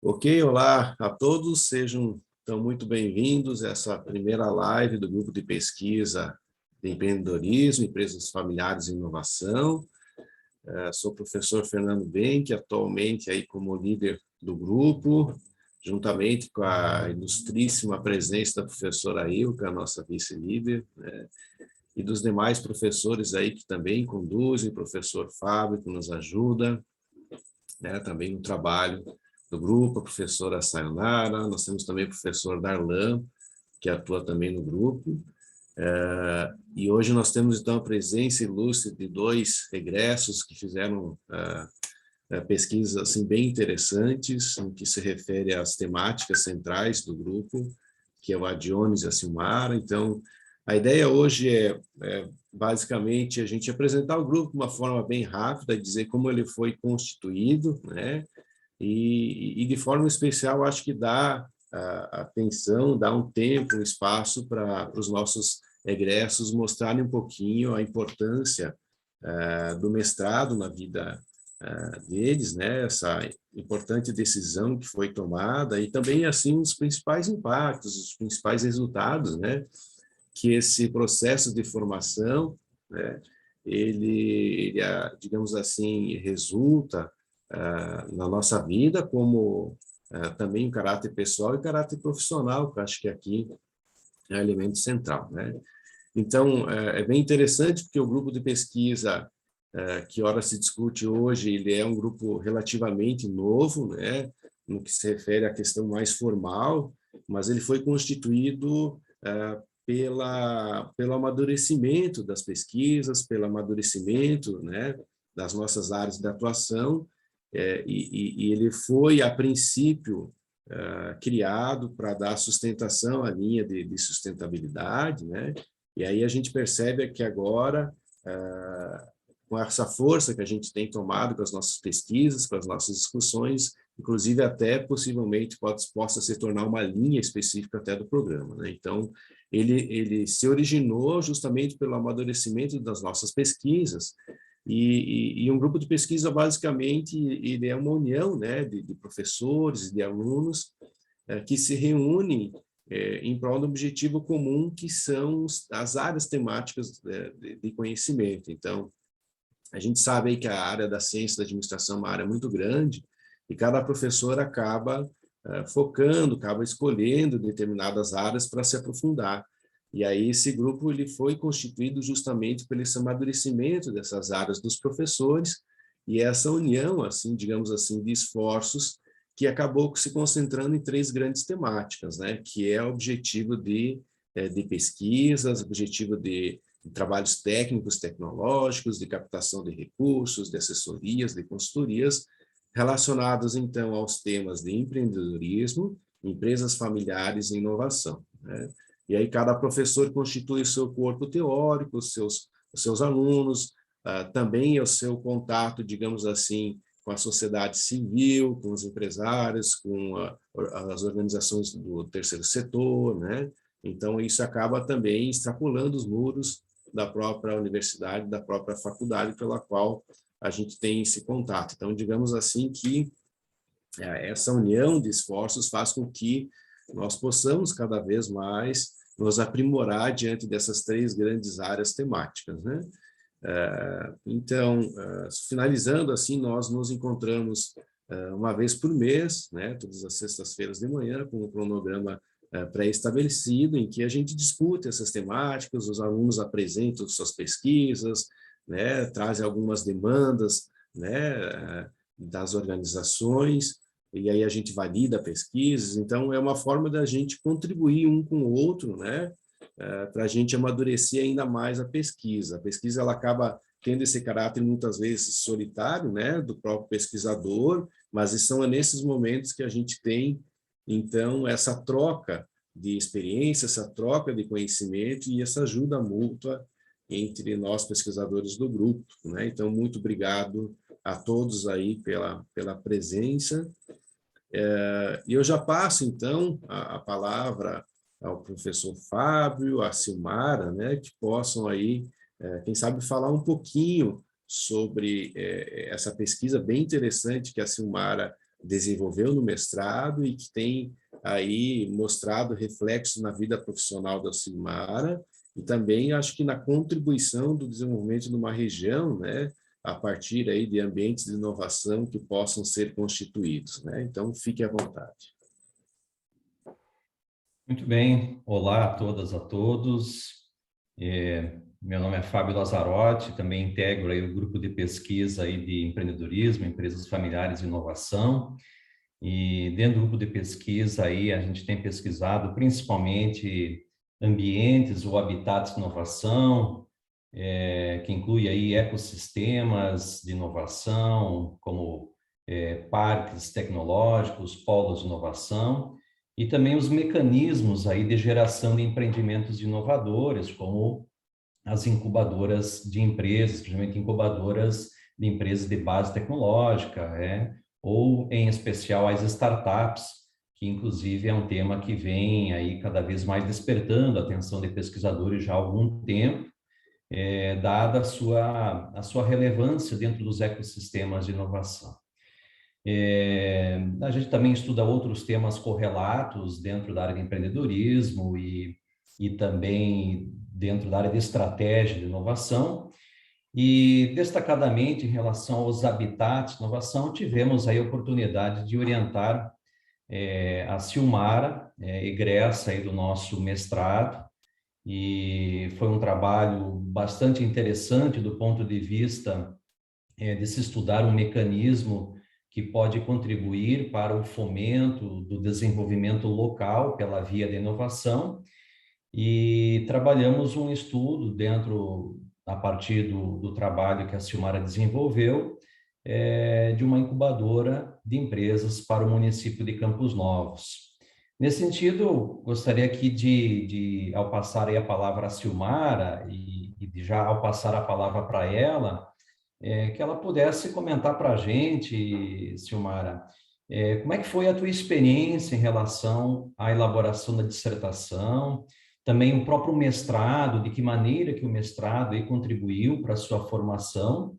Ok, olá a todos, sejam então muito bem-vindos a essa primeira live do grupo de pesquisa de empreendedorismo, empresas familiares e inovação. Sou o professor Fernando Benck, atualmente aí como líder do grupo, juntamente com a ilustríssima presença da professora Ilka, a nossa vice-líder, né, e dos demais professores aí que também conduzem, o professor Fábio, que nos ajuda, né, também no trabalho do grupo, a professora Sayonara, nós temos também o professor Darlan, que atua também no grupo, e hoje nós temos então a presença ilustre de dois egressos que fizeram pesquisas assim, bem interessantes, no que se refere às temáticas centrais do grupo, que é o Adiones e a Silmara. Então, a ideia hoje é basicamente a gente apresentar o grupo de uma forma bem rápida e dizer como ele foi constituído, né? E de forma especial, acho que dá atenção, dá um tempo, um espaço para os nossos egressos mostrarem um pouquinho a importância do mestrado na vida deles, né? Essa importante decisão que foi tomada e também assim os principais impactos, os principais resultados, né? Que esse processo de formação, né? Ele digamos assim, resulta na nossa vida, como também o caráter pessoal e caráter profissional, que eu acho que aqui é um elemento central, né? Então, é bem interessante, porque o grupo de pesquisa que ora se discute hoje, ele é um grupo relativamente novo, né, no que se refere à questão mais formal, mas ele foi constituído pelo amadurecimento das pesquisas, pelo amadurecimento, né, das nossas áreas de atuação, e ele foi, a princípio, criado para dar sustentação à linha de sustentabilidade, né? E aí a gente percebe que agora, com essa força que a gente tem tomado com as nossas pesquisas, com as nossas discussões, inclusive até possivelmente possa se tornar uma linha específica até do programa, né? Então, ele se originou justamente pelo amadurecimento das nossas pesquisas, e um grupo de pesquisa, basicamente, ele é uma união, né, de professores e de alunos que se reúnem em prol do objetivo comum, que são as áreas temáticas de conhecimento. Então, a gente sabe aí que a área da ciência da administração é uma área muito grande, e cada professor acaba focando, acaba escolhendo determinadas áreas para se aprofundar. E aí esse grupo ele foi constituído justamente pelo esse amadurecimento dessas áreas dos professores e essa união, assim, digamos assim, de esforços que acabou se concentrando em três grandes temáticas, né? Que é o objetivo de pesquisas, objetivo de trabalhos técnicos, tecnológicos, de captação de recursos, de assessorias, de consultorias, relacionados, então, aos temas de empreendedorismo, empresas familiares e inovação, né? E aí cada professor constitui o seu corpo teórico, os seus alunos, também o seu contato, digamos assim, com a sociedade civil, com os empresários, com as organizações do terceiro setor, né? Então, isso acaba também extrapolando os muros da própria universidade, da própria faculdade pela qual a gente tem esse contato. Então, digamos assim que essa união de esforços faz com que nós possamos cada vez mais nos aprimorar diante dessas três grandes áreas temáticas, né? Então, finalizando assim, nós nos encontramos uma vez por mês, né, todas as sextas-feiras de manhã, com um cronograma pré-estabelecido, em que a gente discute essas temáticas, os alunos apresentam suas pesquisas, né, trazem algumas demandas, né, das organizações, e aí a gente valida pesquisas. Então, é uma forma da gente contribuir um com o outro, né, para a gente amadurecer ainda mais a pesquisa. A pesquisa ela acaba tendo esse caráter muitas vezes solitário, né, do próprio pesquisador, mas são nesses momentos que a gente tem, então, essa troca de experiência, essa troca de conhecimento e essa ajuda mútua entre nós pesquisadores do grupo, né? Então, muito obrigado a todos aí pela presença. E eu já passo, então, a palavra ao professor Fábio, à Silmara, né, que possam aí, quem sabe, falar um pouquinho sobre essa pesquisa bem interessante que a Silmara desenvolveu no mestrado e que tem aí mostrado reflexos na vida profissional da Silmara, e também acho que na contribuição do desenvolvimento de uma região, né, a partir aí de ambientes de inovação que possam ser constituídos, né? Então, fique à vontade. Muito bem, olá a todas, a todos. Meu nome é Fábio Lazzarotti, também integro aí o grupo de pesquisa aí de empreendedorismo, empresas familiares e inovação. E dentro do grupo de pesquisa aí a gente tem pesquisado principalmente ambientes ou habitats de inovação, que inclui aí ecossistemas de inovação, como parques tecnológicos, polos de inovação, e também os mecanismos aí de geração de empreendimentos inovadores, como as incubadoras de empresas, principalmente incubadoras de empresas de base tecnológica, ou em especial as startups, que inclusive é um tema que vem aí cada vez mais despertando a atenção de pesquisadores já há algum tempo, dada a sua relevância dentro dos ecossistemas de inovação. A gente também estuda outros temas correlatos dentro da área de empreendedorismo e também dentro da área de estratégia de inovação. E, destacadamente, em relação aos habitats de inovação, tivemos aí a oportunidade de orientar a Silmara, egressa aí do nosso mestrado, e foi um trabalho bastante interessante do ponto de vista de se estudar um mecanismo que pode contribuir para o fomento do desenvolvimento local pela via da inovação, e trabalhamos um estudo a partir do trabalho que a Silmara desenvolveu, de uma incubadora de empresas para o município de Campos Novos. Nesse sentido, gostaria aqui ao passar aí a palavra à Silmara, já ao passar a palavra para ela, que ela pudesse comentar para a gente, Silmara, como é que foi a tua experiência em relação à elaboração da dissertação, também o próprio mestrado, de que maneira que o mestrado aí contribuiu para a sua formação,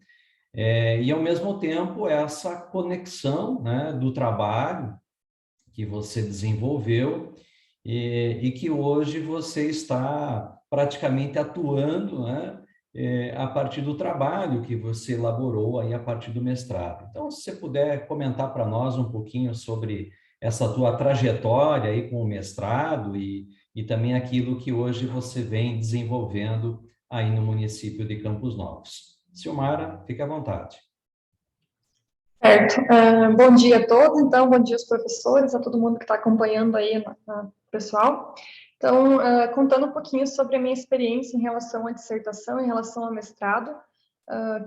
e, ao mesmo tempo, essa conexão, né, do trabalho que você desenvolveu e que hoje você está praticamente atuando, né, a partir do trabalho que você elaborou aí a partir do mestrado. Então, se você puder comentar para nós um pouquinho sobre essa tua trajetória aí com o mestrado e também aquilo que hoje você vem desenvolvendo aí no município de Campos Novos. Silmara, fique à vontade. Certo. Bom dia a todos, então, bom dia aos professores, a todo mundo que está acompanhando aí, pessoal. Então, contando um pouquinho sobre a minha experiência em relação à dissertação, em relação ao mestrado,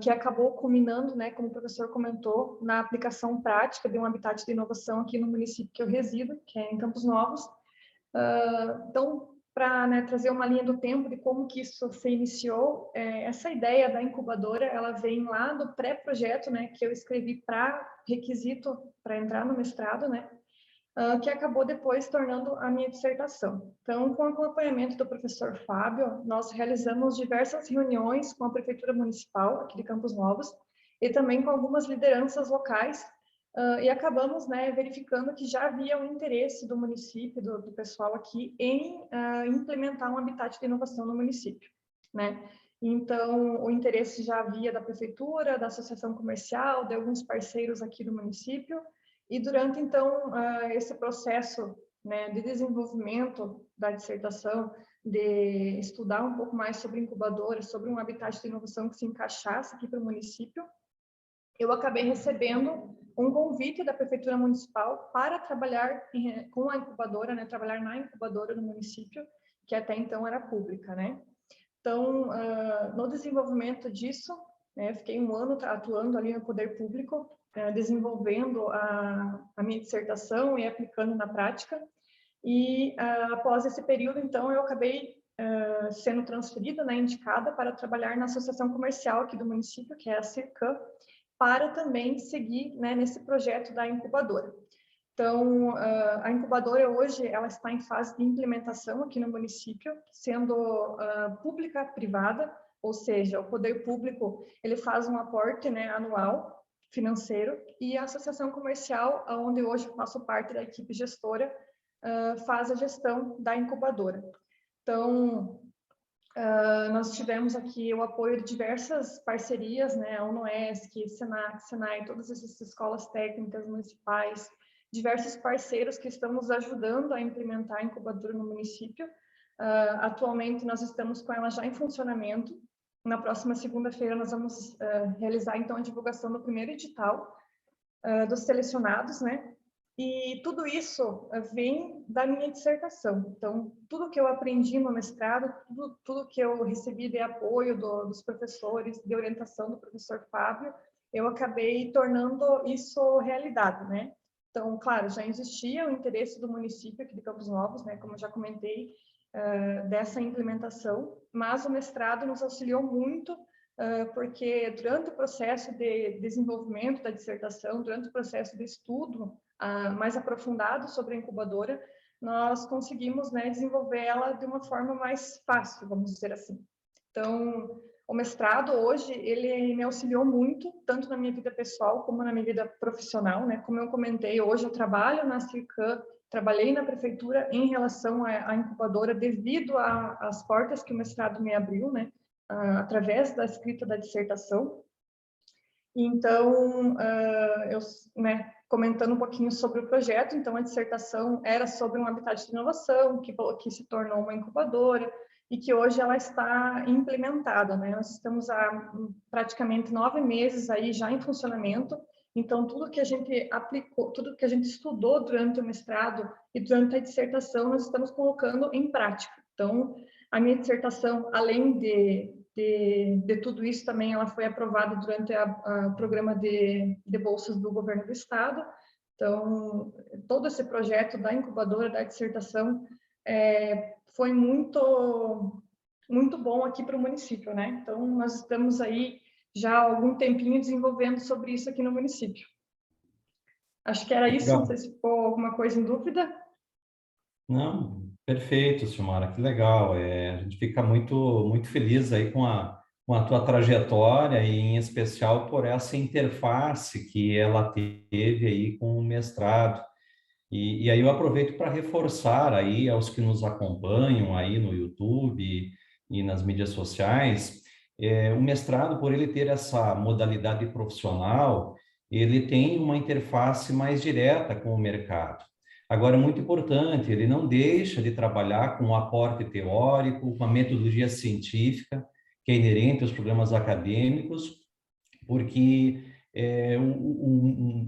que acabou culminando, né, como o professor comentou, na aplicação prática de um habitat de inovação aqui no município que eu resido, que é em Campos Novos. Então, para, né, trazer uma linha do tempo de como que isso se iniciou, essa ideia da incubadora, ela vem lá do pré-projeto, né, que eu escrevi para requisito para entrar no mestrado, né, que acabou depois tornando a minha dissertação. Então, com o acompanhamento do professor Fábio, nós realizamos diversas reuniões com a Prefeitura Municipal aqui de Campos Novos e também com algumas lideranças locais, e acabamos, né, verificando que já havia um interesse do município, do pessoal aqui, em implementar um habitat de inovação no município, né? Então, o interesse já havia da prefeitura, da associação comercial, de alguns parceiros aqui do município, e durante, então, esse processo, né, de desenvolvimento da dissertação, de estudar um pouco mais sobre incubadoras, sobre um habitat de inovação que se encaixasse aqui para o município, eu acabei recebendo um convite da Prefeitura Municipal para trabalhar com a incubadora, né, trabalhar na incubadora do município, que até então era pública, né? Então, no desenvolvimento disso, né, fiquei um ano atuando ali no poder público, desenvolvendo a minha dissertação e aplicando na prática. E após esse período, então, eu acabei sendo transferida, né, indicada para trabalhar na associação comercial aqui do município, que é a CIRCAM, para também seguir, né, nesse projeto da incubadora. Então, a incubadora hoje ela está em fase de implementação aqui no município, sendo pública-privada, ou seja, o poder público ele faz um aporte, né, anual, financeiro, e a associação comercial, onde hoje faço parte da equipe gestora, faz a gestão da incubadora. Então, nós tivemos aqui o apoio de diversas parcerias, né, a UNOESC, Senac, Senai, todas essas escolas técnicas municipais, diversos parceiros que estão nos ajudando a implementar a incubadora no município. Atualmente, nós estamos com ela já em funcionamento. Na próxima segunda-feira, nós vamos realizar, então, a divulgação do primeiro edital dos selecionados, né? E tudo isso vem da minha dissertação. Então, tudo que eu aprendi no mestrado, tudo que eu recebi de apoio dos professores, de orientação do professor Fábio, eu acabei tornando isso realidade, né? Então, claro, já existia o interesse do município aqui de Campos Novos, né? Como eu já comentei, dessa implementação, mas o mestrado nos auxiliou muito, porque durante o processo de desenvolvimento da dissertação, durante o processo de estudo mais aprofundado sobre a incubadora, nós conseguimos, né, desenvolver ela de uma forma mais fácil, vamos dizer assim. Então, o mestrado hoje, ele me auxiliou muito, tanto na minha vida pessoal como na minha vida profissional, né? Como eu comentei, hoje eu trabalho na CIRCAM, trabalhei na prefeitura em relação à incubadora devido às portas que o mestrado me abriu, né? Através da escrita da dissertação. Então, eu, né, comentando um pouquinho sobre o projeto, então a dissertação era sobre um habitat de inovação, que se tornou uma incubadora, e que hoje ela está implementada, né? Nós estamos há praticamente 9 meses aí já em funcionamento, então tudo que a gente aplicou, tudo que a gente estudou durante o mestrado e durante a dissertação, nós estamos colocando em prática. Então, a minha dissertação, além de tudo isso, também ela foi aprovada durante o programa de bolsas do governo do estado. Então, todo esse projeto da incubadora, da dissertação, foi muito bom aqui para o município, né? Então, nós estamos aí já há algum tempinho desenvolvendo sobre isso aqui no município. Acho que era isso, Legal. não sei se ficou alguma coisa em dúvida. Não, perfeito, Silmara, que legal. A gente fica muito feliz aí com a tua trajetória e, em especial, por essa interface que ela teve aí com o mestrado. E aí eu aproveito para reforçar aí aos que nos acompanham aí no YouTube e nas mídias sociais, o mestrado, por ele ter essa modalidade profissional, ele tem uma interface mais direta com o mercado. Agora, é muito importante, ele não deixa de trabalhar com o aporte teórico, com a metodologia científica, que é inerente aos programas acadêmicos, porque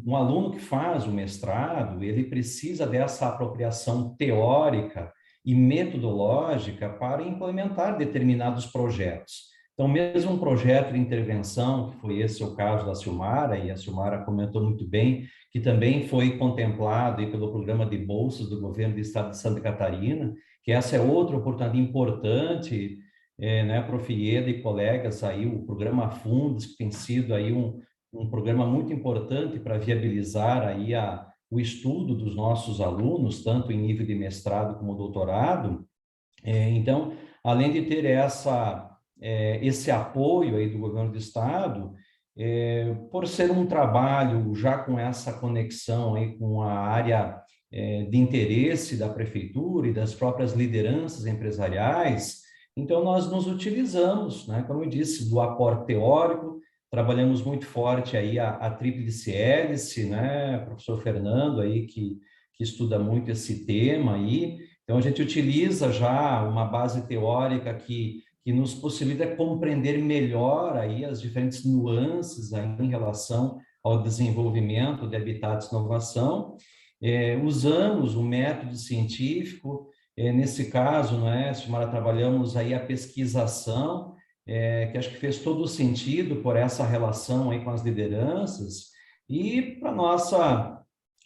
um aluno que faz o mestrado, ele precisa dessa apropriação teórica e metodológica para implementar determinados projetos. Então, mesmo um projeto de intervenção, que foi esse o caso da Silmara, e a Silmara comentou muito bem, que também foi contemplado aí pelo programa de bolsas do governo do estado de Santa Catarina, que essa é outra oportunidade importante, né, Prof. Ieda e colegas, aí, o programa Fundos, que tem sido aí um programa muito importante para viabilizar aí o estudo dos nossos alunos, tanto em nível de mestrado como doutorado. Então, além de ter esse apoio aí do governo do estado, por ser um trabalho já com essa conexão aí com a área de interesse da prefeitura e das próprias lideranças empresariais, então nós nos utilizamos, né, como eu disse, do aporte teórico. Trabalhamos muito forte aí a tríplice hélice, né, professor Fernando aí que estuda muito esse tema aí. Então a gente utiliza já uma base teórica que nos possibilita compreender melhor aí as diferentes nuances aí em relação ao desenvolvimento de habitats de inovação. Usamos o método científico, nesse caso, né, Silmara, trabalhamos aí a pesquisação, que acho que fez todo o sentido por essa relação aí com as lideranças, e para nossa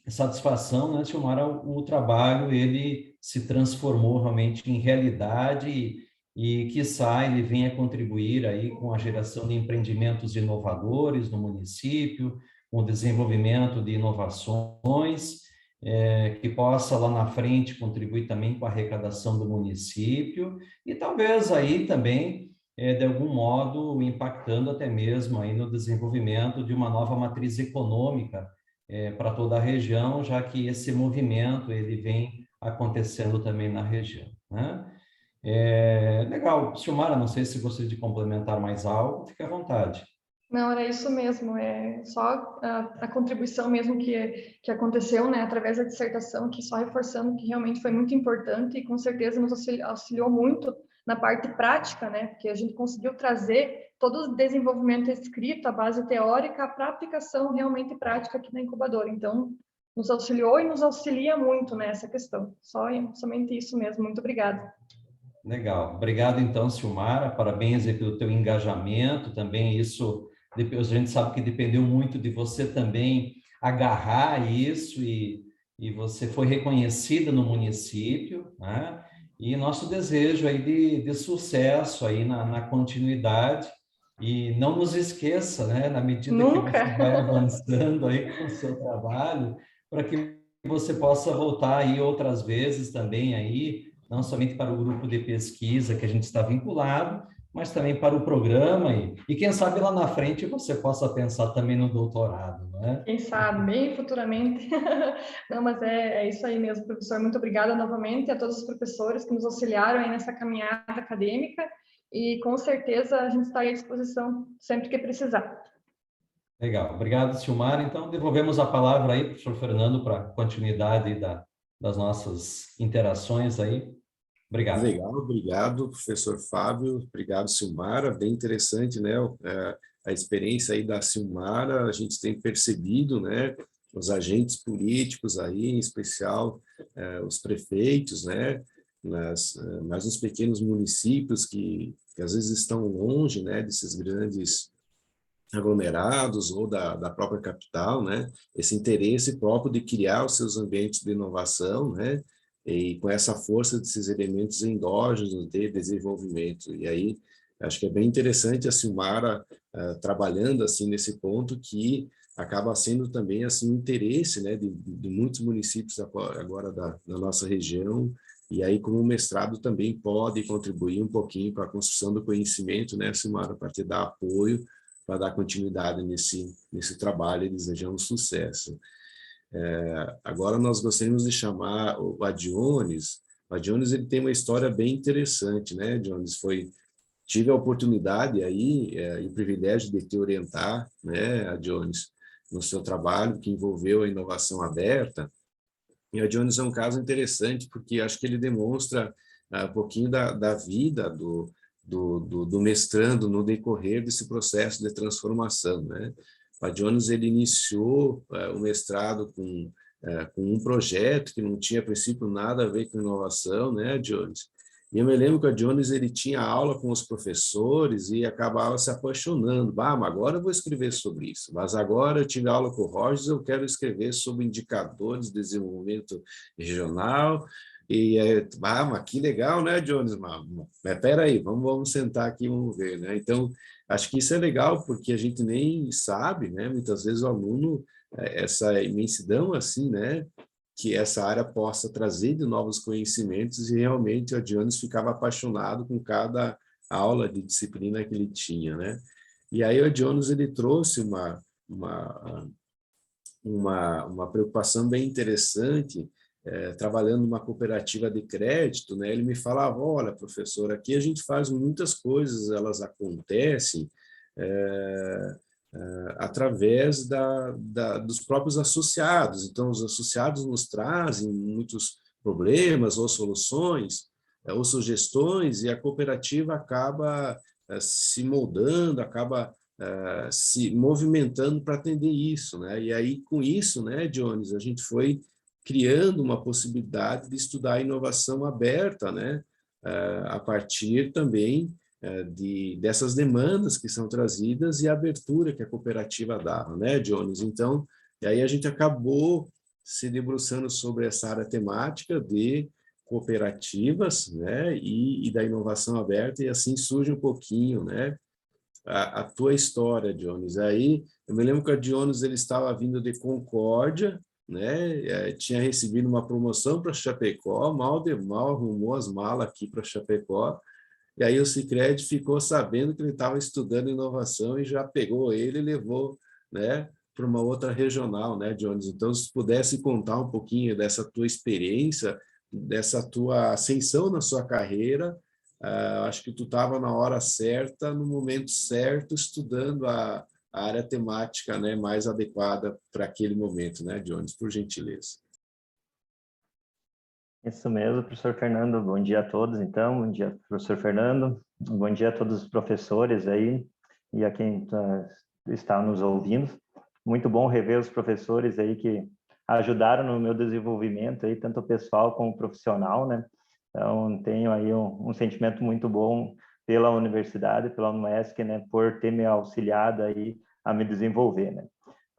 satisfação, né, Silmara, o trabalho ele se transformou realmente em realidade e quiçá ele venha contribuir aí com a geração de empreendimentos inovadores no município, com o desenvolvimento de inovações, que possa lá na frente contribuir também com a arrecadação do município e talvez aí também de algum modo, impactando até mesmo aí no desenvolvimento de uma nova matriz econômica para toda a região, já que esse movimento ele vem acontecendo também na região, né? Legal. Silmara, não sei se gostaria de complementar mais algo, fique à vontade. Não, era isso mesmo, é só a contribuição mesmo que aconteceu, né, através da dissertação, que só reforçando que realmente foi muito importante e com certeza nos auxiliou muito na parte prática, né, porque a gente conseguiu trazer todo o desenvolvimento escrito, a base teórica, para a aplicação realmente prática aqui na incubadora. Então, nos auxiliou e nos auxilia muito nessa questão. Somente isso mesmo. Muito obrigada. Legal. Obrigado, então, Silmara. Parabéns aí pelo teu engajamento. Também isso, a gente sabe que dependeu muito de você também agarrar isso e você foi reconhecida no município, né? E nosso desejo aí de sucesso aí na continuidade. E não nos esqueça, né, na medida que Nunca! você vai avançando aí com o seu trabalho, para que você possa voltar aí outras vezes também aí, não somente para o grupo de pesquisa que a gente está vinculado, mas também para o programa e quem sabe lá na frente você possa pensar também no doutorado, não é? Quem sabe, bem futuramente. Não, mas é isso aí mesmo, professor. Muito obrigada novamente a todos os professores que nos auxiliaram aí nessa caminhada acadêmica e com certeza a gente está à disposição sempre que precisar. Legal. Obrigado, Silmar. Então, devolvemos a palavra aí para o professor Fernando para a continuidade das nossas interações aí. Obrigado. Legal, obrigado, professor Fábio, obrigado, Silmara, bem interessante, né, a experiência aí da Silmara, a gente tem percebido, né, os agentes políticos aí, em especial os prefeitos, né, mas nos pequenos municípios que às vezes estão longe, né, desses grandes aglomerados ou da própria capital, né, esse interesse próprio de criar os seus ambientes de inovação, né, e com essa força desses elementos endógenos de desenvolvimento. E aí, acho que é bem interessante a Silmara trabalhando assim nesse ponto que acaba sendo também assim um interesse, né, de muitos municípios agora da nossa região, e aí como o mestrado também pode contribuir um pouquinho para a construção do conhecimento, né, Silmara, para te dar apoio, para dar continuidade nesse trabalho e desejamos sucesso. Agora nós gostaríamos de chamar o Adiones. O Adiones ele tem uma história bem interessante, né, Adiones? Tive a oportunidade aí e o privilégio de te orientar, né, Adiones, no seu trabalho que envolveu a inovação aberta. E o Adiones é um caso interessante porque acho que ele demonstra um pouquinho da vida do mestrando no decorrer desse processo de transformação, né? O Jones ele iniciou o mestrado com um projeto que não tinha, a princípio, nada a ver com inovação, né, Jones? E eu me lembro que o Jones ele tinha aula com os professores e acabava se apaixonando. Mas agora eu vou escrever sobre isso. Mas agora eu tive aula com o Rogers, eu quero escrever sobre indicadores de desenvolvimento regional. E mas que legal, né, Jones? Mas espera aí, vamos sentar aqui e vamos ver, né? Então, acho que isso é legal, porque a gente nem sabe, né? Muitas vezes o aluno, essa imensidão assim, né? Que essa área possa trazer de novos conhecimentos, e realmente o Jones ficava apaixonado com cada aula de disciplina que ele tinha, né? E aí o Jones ele trouxe uma preocupação bem interessante, trabalhando numa cooperativa de crédito, né? Ele me falava, olha, professor, aqui a gente faz muitas coisas, elas acontecem através dos próprios associados. Então, os associados nos trazem muitos problemas ou soluções ou sugestões, e a cooperativa acaba se moldando, acaba se movimentando para atender isso, né? E aí, com isso, né, Jones, a gente foi criando uma possibilidade de estudar a inovação aberta, né, a partir também dessas demandas que são trazidas e a abertura que a cooperativa dava, né, Jones? Então, e aí a gente acabou se debruçando sobre essa área temática de cooperativas, né, e da inovação aberta, e assim surge um pouquinho, né, a tua história, Jones. Aí, eu me lembro que a Jones ele estava vindo de Concórdia, né? Tinha recebido uma promoção para Chapecó, mal arrumou as malas aqui para Chapecó, e aí o Sicredi ficou sabendo que ele estava estudando inovação e já pegou ele e levou, né, para uma outra regional, né, Jones? Então, se pudesse contar um pouquinho dessa tua experiência, dessa tua ascensão na sua carreira, acho que tu estava na hora certa, no momento certo, estudando a área temática, né, mais adequada para aquele momento, né, Jones? Por gentileza. Isso mesmo, professor Fernando. Bom dia a todos, então. Bom dia, professor Fernando. Bom dia a todos os professores aí e a quem está nos ouvindo. Muito bom rever os professores aí que ajudaram no meu desenvolvimento aí, tanto pessoal como profissional, né? Então, tenho aí um sentimento muito bom pela universidade, pela UniESC, né, por ter me auxiliado aí a me desenvolver, né?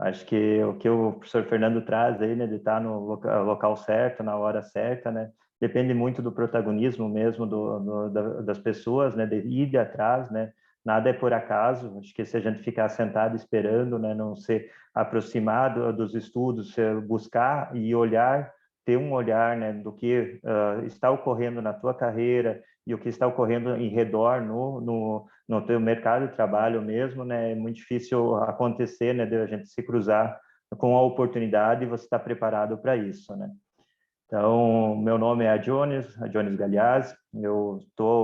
Acho que o que o professor Fernando traz aí, né, de estar no local certo, na hora certa, né, depende muito do protagonismo mesmo das pessoas, né, de ir atrás, né, nada é por acaso. Acho que se a gente ficar sentado esperando, né, não se aproximar dos estudos, buscar e olhar, ter um olhar, né, do que está ocorrendo na tua carreira e o que está ocorrendo em redor no teu mercado de trabalho mesmo, né, é muito difícil acontecer, né, de a gente se cruzar com a oportunidade e você estar preparado para isso, né. Então, meu nome é Adionis Galiazzi, eu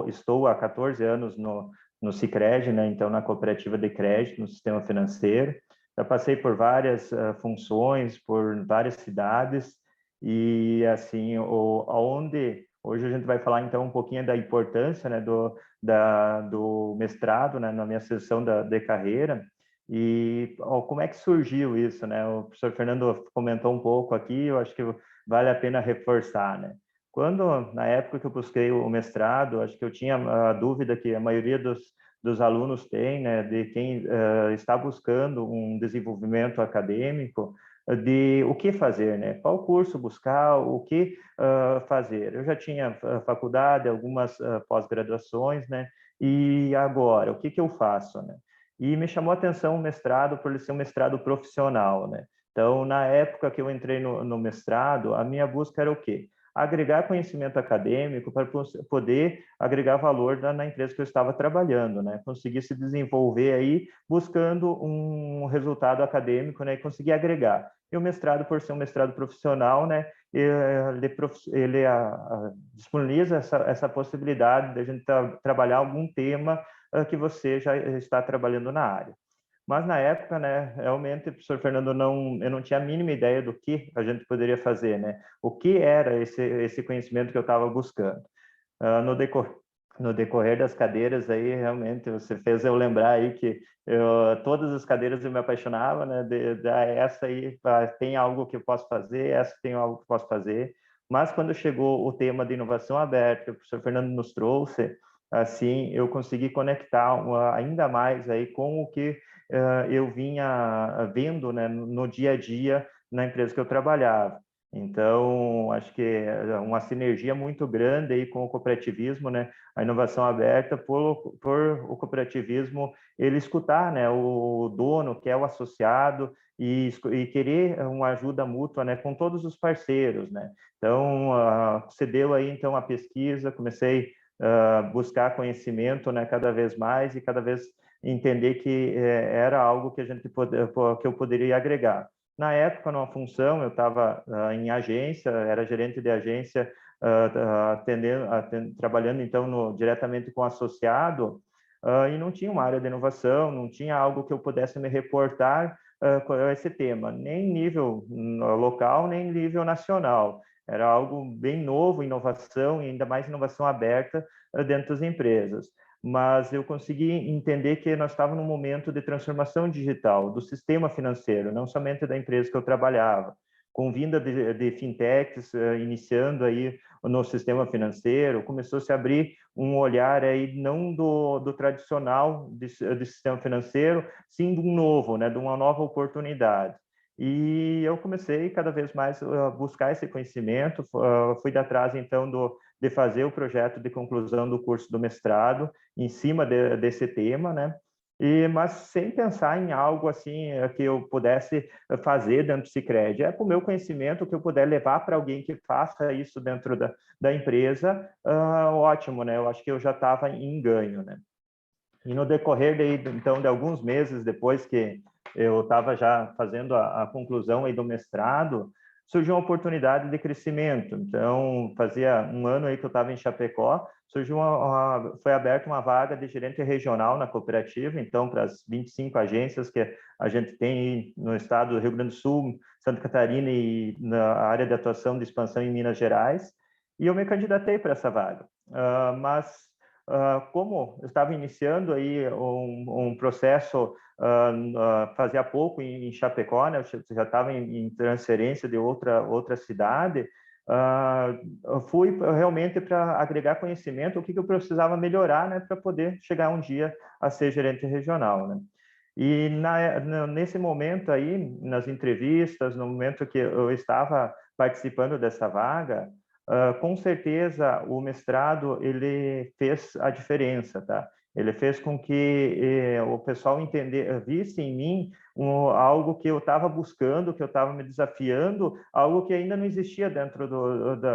estou há 14 anos no Sicredi, né, então na cooperativa de crédito, no sistema financeiro. Já passei por várias funções, por várias cidades, e assim, aonde hoje a gente vai falar então um pouquinho da importância, né, do mestrado, né, na minha sessão de carreira, e como é que surgiu isso, né? O professor Fernando comentou um pouco aqui, eu acho que vale a pena reforçar, né? Quando, na época que eu busquei o mestrado, acho que eu tinha a dúvida que a maioria dos alunos tem, né, de quem está buscando um desenvolvimento acadêmico, de o que fazer, né? Qual curso buscar, o que fazer. Eu já tinha faculdade, algumas pós-graduações, né? E agora, o que eu faço, né? E me chamou a atenção o mestrado por ele ser um mestrado profissional, né? Então, na época que eu entrei no mestrado, a minha busca era o quê? Agregar conhecimento acadêmico para poder agregar valor na empresa que eu estava trabalhando, né? Conseguir se desenvolver aí buscando um resultado acadêmico, né? E conseguir agregar. E o mestrado, por ser um mestrado profissional, né? Ele disponibiliza essa possibilidade de a gente trabalhar algum tema que você já está trabalhando na área. Mas na época, né, realmente, o professor Fernando, eu não tinha a mínima ideia do que a gente poderia fazer, né? O que era esse conhecimento que eu estava buscando. No decorrer das cadeiras aí, realmente, você fez eu lembrar aí que todas as cadeiras eu me apaixonava, né? Essa aí tem algo que eu posso fazer, essa tem algo que eu posso fazer. Mas quando chegou o tema de inovação aberta, que o professor Fernando nos trouxe, assim, eu consegui conectar ainda mais aí com o que eu vinha vendo, né, no dia a dia na empresa que eu trabalhava. Então, acho que é uma sinergia muito grande aí com o cooperativismo, né, a inovação aberta por o cooperativismo, ele escutar, né, o dono, que é o associado, e querer uma ajuda mútua, né, com todos os parceiros, né. Então, se deu aí, então, a pesquisa, comecei buscar conhecimento, né, cada vez mais e cada vez entender que era algo que que eu poderia agregar. Na época, numa função, eu estava em agência, era gerente de agência, trabalhando então diretamente com associado, e não tinha uma área de inovação, não tinha algo que eu pudesse me reportar com esse tema, nem nível local, nem nível nacional. Era algo bem novo, inovação, e ainda mais inovação aberta dentro das empresas. Mas eu consegui entender que nós estávamos num momento de transformação digital do sistema financeiro, não somente da empresa que eu trabalhava. Com vinda de fintechs, iniciando aí no sistema financeiro, começou a se abrir um olhar aí não do tradicional do sistema financeiro, sim de um novo, né, de uma nova oportunidade. E eu comecei cada vez mais a buscar esse conhecimento, fui atrás então de fazer o projeto de conclusão do curso do mestrado em cima desse tema, né? mas sem pensar em algo assim que eu pudesse fazer dentro do Sicredi. Com o meu conhecimento que eu puder levar para alguém que faça isso dentro da empresa, ótimo, né? Eu acho que eu já estava em ganho, né? E no decorrer então de alguns meses depois que eu estava já fazendo a conclusão aí do mestrado, surgiu uma oportunidade de crescimento. Então, fazia um ano aí que eu estava em Chapecó, foi aberta uma vaga de gerente regional na cooperativa, então, para as 25 agências que a gente tem no estado do Rio Grande do Sul, Santa Catarina e na área de atuação de expansão em Minas Gerais, e eu me candidatei para essa vaga. Mas como eu estava iniciando aí um processo fazia pouco em Chapecó, né? Eu já estava em transferência de outra cidade, fui realmente para agregar conhecimento, o que eu precisava melhorar, né, para poder chegar um dia a ser gerente regional, né? E nesse momento aí, nas entrevistas, no momento que eu estava participando dessa vaga, com certeza o mestrado ele fez a diferença, tá? Ele fez com que o pessoal visse em mim algo que eu estava buscando, que eu estava me desafiando, algo que ainda não existia dentro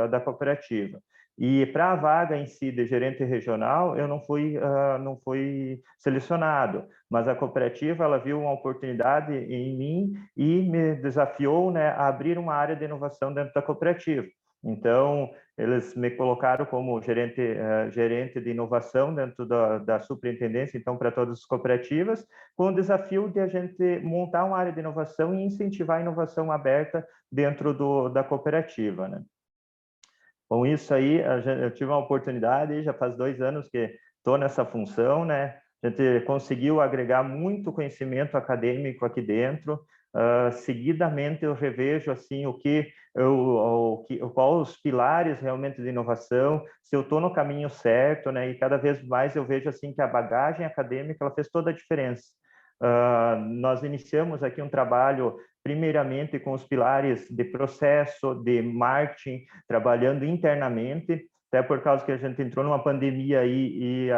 da cooperativa. E para a vaga em si de gerente regional, eu não fui selecionado, mas a cooperativa ela viu uma oportunidade em mim e me desafiou, né, a abrir uma área de inovação dentro da cooperativa. Então, eles me colocaram como gerente de inovação dentro da superintendência, então, para todas as cooperativas, com o desafio de a gente montar uma área de inovação e incentivar a inovação aberta dentro da cooperativa, né? Com isso aí, eu tive uma oportunidade, já faz 2 anos que estou nessa função, né? A gente conseguiu agregar muito conhecimento acadêmico aqui dentro. Seguidamente, eu revejo assim qual os pilares realmente de inovação, se eu estou no caminho certo, né? E cada vez mais eu vejo assim que a bagagem acadêmica ela fez toda a diferença. Nós iniciamos aqui um trabalho primeiramente com os pilares de processo, de marketing, trabalhando internamente, até por causa que a gente entrou numa pandemia aí e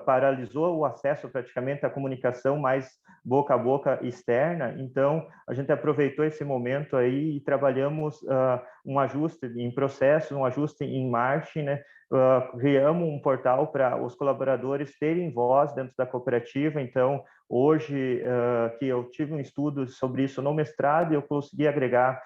paralisou o acesso praticamente à comunicação mais boca a boca externa. Então, a gente aproveitou esse momento aí e trabalhamos um ajuste em processo, um ajuste em marketing, né? Criamos um portal para os colaboradores terem voz dentro da cooperativa. Então, hoje, que eu tive um estudo sobre isso no mestrado, eu consegui agregar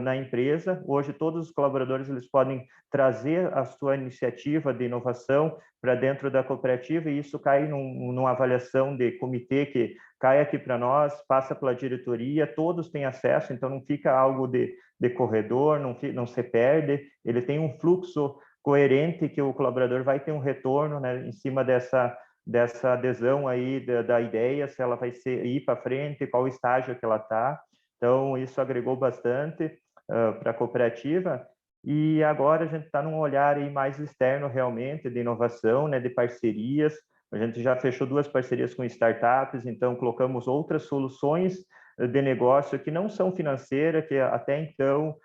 na empresa. Hoje, todos os colaboradores eles podem trazer a sua iniciativa de inovação para dentro da cooperativa e isso cai numa avaliação de comitê que cai aqui para nós, passa pela diretoria, todos têm acesso, então não fica algo de corredor, não se perde, ele tem um fluxo coerente que o colaborador vai ter um retorno, né, em cima dessa adesão aí da ideia, se ela vai ir para frente, qual estágio que ela está. Então, isso agregou bastante para a cooperativa. E agora a gente está num olhar aí mais externo realmente de inovação, né, de parcerias. A gente já fechou 2 parcerias com startups, então colocamos outras soluções de negócio que não são financeiras, que até então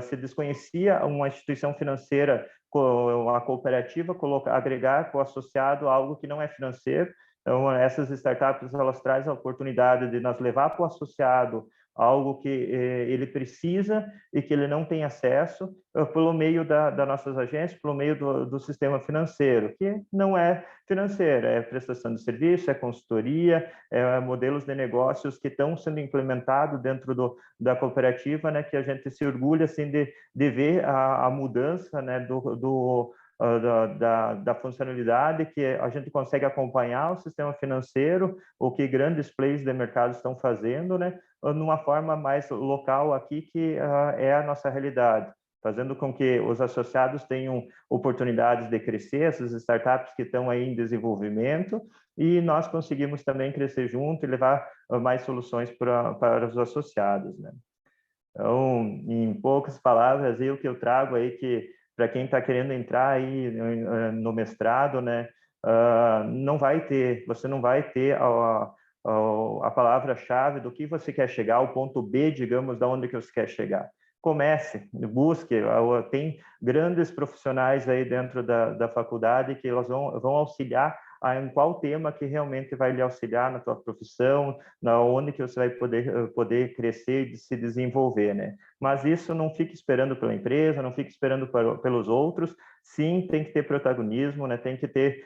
se desconhecia uma instituição financeira com a cooperativa, agregar com o associado algo que não é financeiro. Então, essas startups, elas trazem a oportunidade de nós levar para o associado algo que ele precisa e que ele não tem acesso pelo meio das nossas agências, pelo meio do sistema financeiro, que não é financeiro, é prestação de serviço, é consultoria, é modelos de negócios que estão sendo implementados dentro da cooperativa, né, que a gente se orgulha assim, de ver a mudança, né, da funcionalidade, que a gente consegue acompanhar o sistema financeiro, o que grandes players de mercado estão fazendo, né, numa forma mais local aqui, que é a nossa realidade, fazendo com que os associados tenham oportunidades de crescer, essas startups que estão aí em desenvolvimento, e nós conseguimos também crescer junto e levar mais soluções para os associados, né? Então, em poucas palavras, o que eu trago aí que para quem está querendo entrar aí no mestrado, né, você não vai ter a palavra-chave do que você quer chegar, o ponto B, digamos, da onde que você quer chegar. Comece, busque, tem grandes profissionais aí dentro da faculdade que elas vão auxiliar em qual tema que realmente vai lhe auxiliar na tua profissão, na onde que você vai poder crescer e se desenvolver, né? Mas isso não fica esperando pela empresa, não fica esperando pelos outros. Sim, tem que ter protagonismo, né? Tem que ter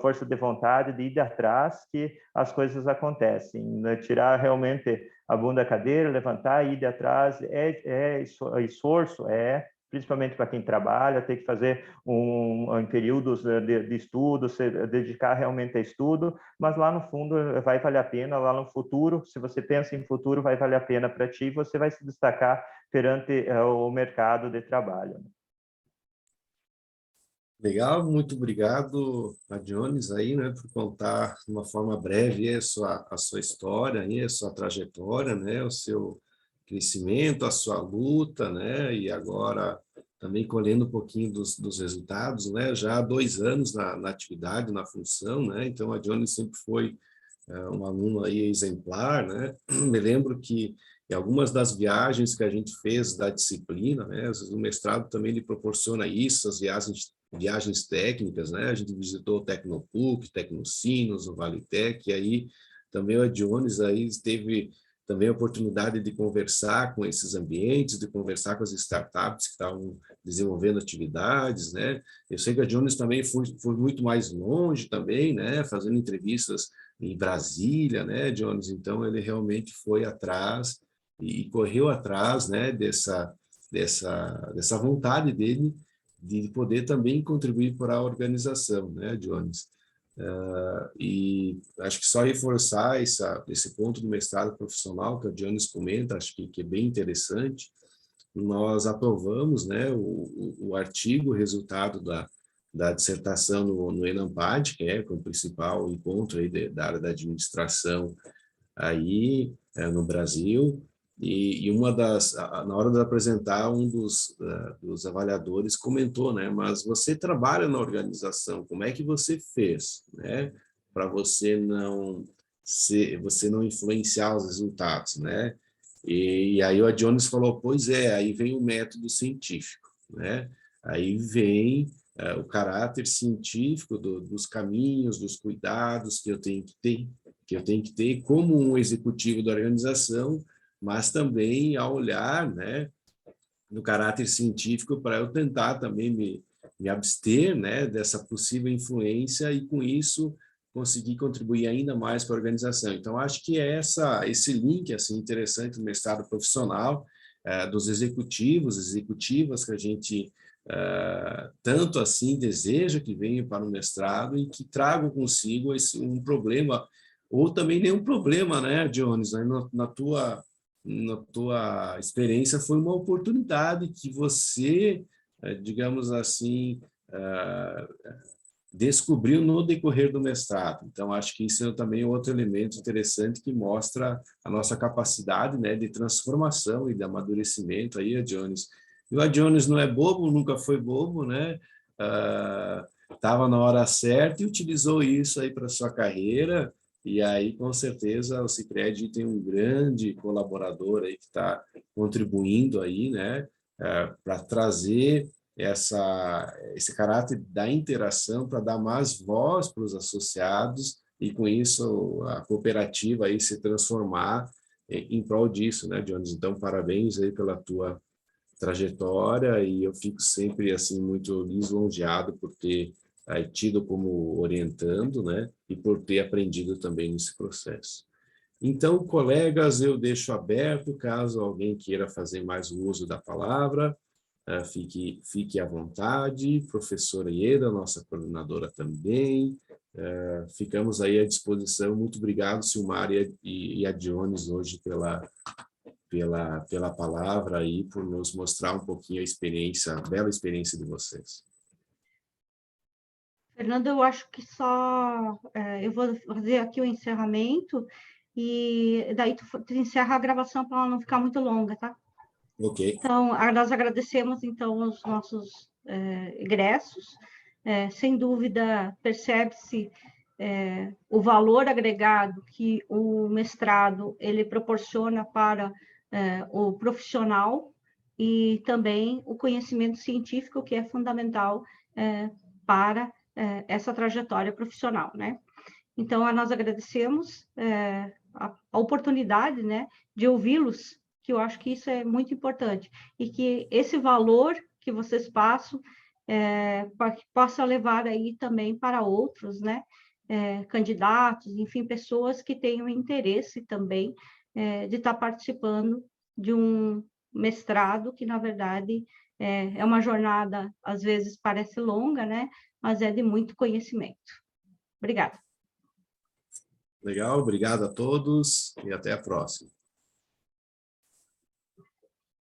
força de vontade de ir atrás que as coisas acontecem, né? Tirar realmente a bunda da cadeira, levantar e ir atrás é esforço, principalmente para quem trabalha, tem que fazer em períodos de estudo, se dedicar realmente a estudo, mas lá no fundo vai valer a pena, lá no futuro, se você pensa em futuro, vai valer a pena para ti, você vai se destacar perante o mercado de trabalho. Legal, muito obrigado, Adiones, aí, né, por contar de uma forma breve a sua história, aí, a sua trajetória, né, o seu crescimento, a sua luta, né, e agora também colhendo um pouquinho dos resultados, né, já há 2 anos na atividade, na função, né, então a Adiones sempre foi um aluno aí exemplar, né, me lembro que em algumas das viagens que a gente fez da disciplina, né, o mestrado também lhe proporciona isso, as viagens técnicas, né? A gente visitou o Tecnopuc, Tecnocinos, o Valitec, e aí também o Adiones aí teve também a oportunidade de conversar com esses ambientes, de conversar com as startups que estavam desenvolvendo atividades, né? Eu sei que a Adiones também foi muito mais longe também, né? Fazendo entrevistas em Brasília, né, Adiones? Então ele realmente foi atrás e correu atrás, né? Dessa vontade dele de poder também contribuir para a organização, né, Jones? E acho que só reforçar esse ponto do mestrado profissional que a Jones comenta, acho que é bem interessante. Nós aprovamos, né, o artigo, resultado da dissertação no ENAMPAD, que é o principal encontro aí da área da administração aí no Brasil. E na hora de apresentar, um dos avaliadores comentou, né? Mas você trabalha na organização, como é que você fez, né? Para você não influenciar os resultados, né? E aí o Adiones falou, pois é, aí vem o método científico, né? Aí vem o caráter científico dos caminhos, dos cuidados que eu tenho que ter como um executivo da organização, mas também a olhar, né, no caráter científico para eu tentar também me abster, né, dessa possível influência e com isso conseguir contribuir ainda mais para a organização. Então acho que é esse link assim interessante do mestrado profissional, dos executivas que a gente tanto assim deseja que venham para o mestrado e que tragam consigo um problema ou também nenhum problema, né, Jones? Na tua experiência foi uma oportunidade que você, digamos assim, descobriu no decorrer do mestrado. Então, acho que isso é também outro elemento interessante que mostra a nossa capacidade, né, de transformação e de amadurecimento aí, Adiones. E o Adiones não é bobo, nunca foi bobo, né? Estava na hora certa e utilizou isso aí para sua carreira. E aí, com certeza, o Sicredi tem um grande colaborador aí que está contribuindo aí, né, para trazer esse caráter da interação para dar mais voz para os associados e, com isso, a cooperativa aí se transformar em prol disso, né, Jones? Então, parabéns aí pela tua trajetória e eu fico sempre, assim, muito lisonjeado por ter tido como orientando, né, e por ter aprendido também nesse processo. Então, colegas, eu deixo aberto, caso alguém queira fazer mais uso da palavra, fique à vontade, professora Ieda, nossa coordenadora também, ficamos aí à disposição. Muito obrigado, Silmar e Adiones, hoje pela palavra e por nos mostrar um pouquinho a bela experiência de vocês. Fernando, eu acho que só eu vou fazer aqui o encerramento e daí tu encerra a gravação para ela não ficar muito longa, tá? Ok. Então, nós agradecemos, então, os nossos egressos. Sem dúvida, percebe-se o valor agregado que o mestrado ele proporciona para o profissional e também o conhecimento científico, que é fundamental para essa trajetória profissional, né? Então, nós agradecemos a oportunidade, né, de ouvi-los, que eu acho que isso é muito importante, e que esse valor que vocês passam possa levar aí também para outros, né, candidatos, enfim, pessoas que tenham interesse também de estar participando de um mestrado, que, na verdade, é uma jornada, às vezes parece longa, né, mas é de muito conhecimento. Obrigada. Legal, obrigado a todos e até a próxima.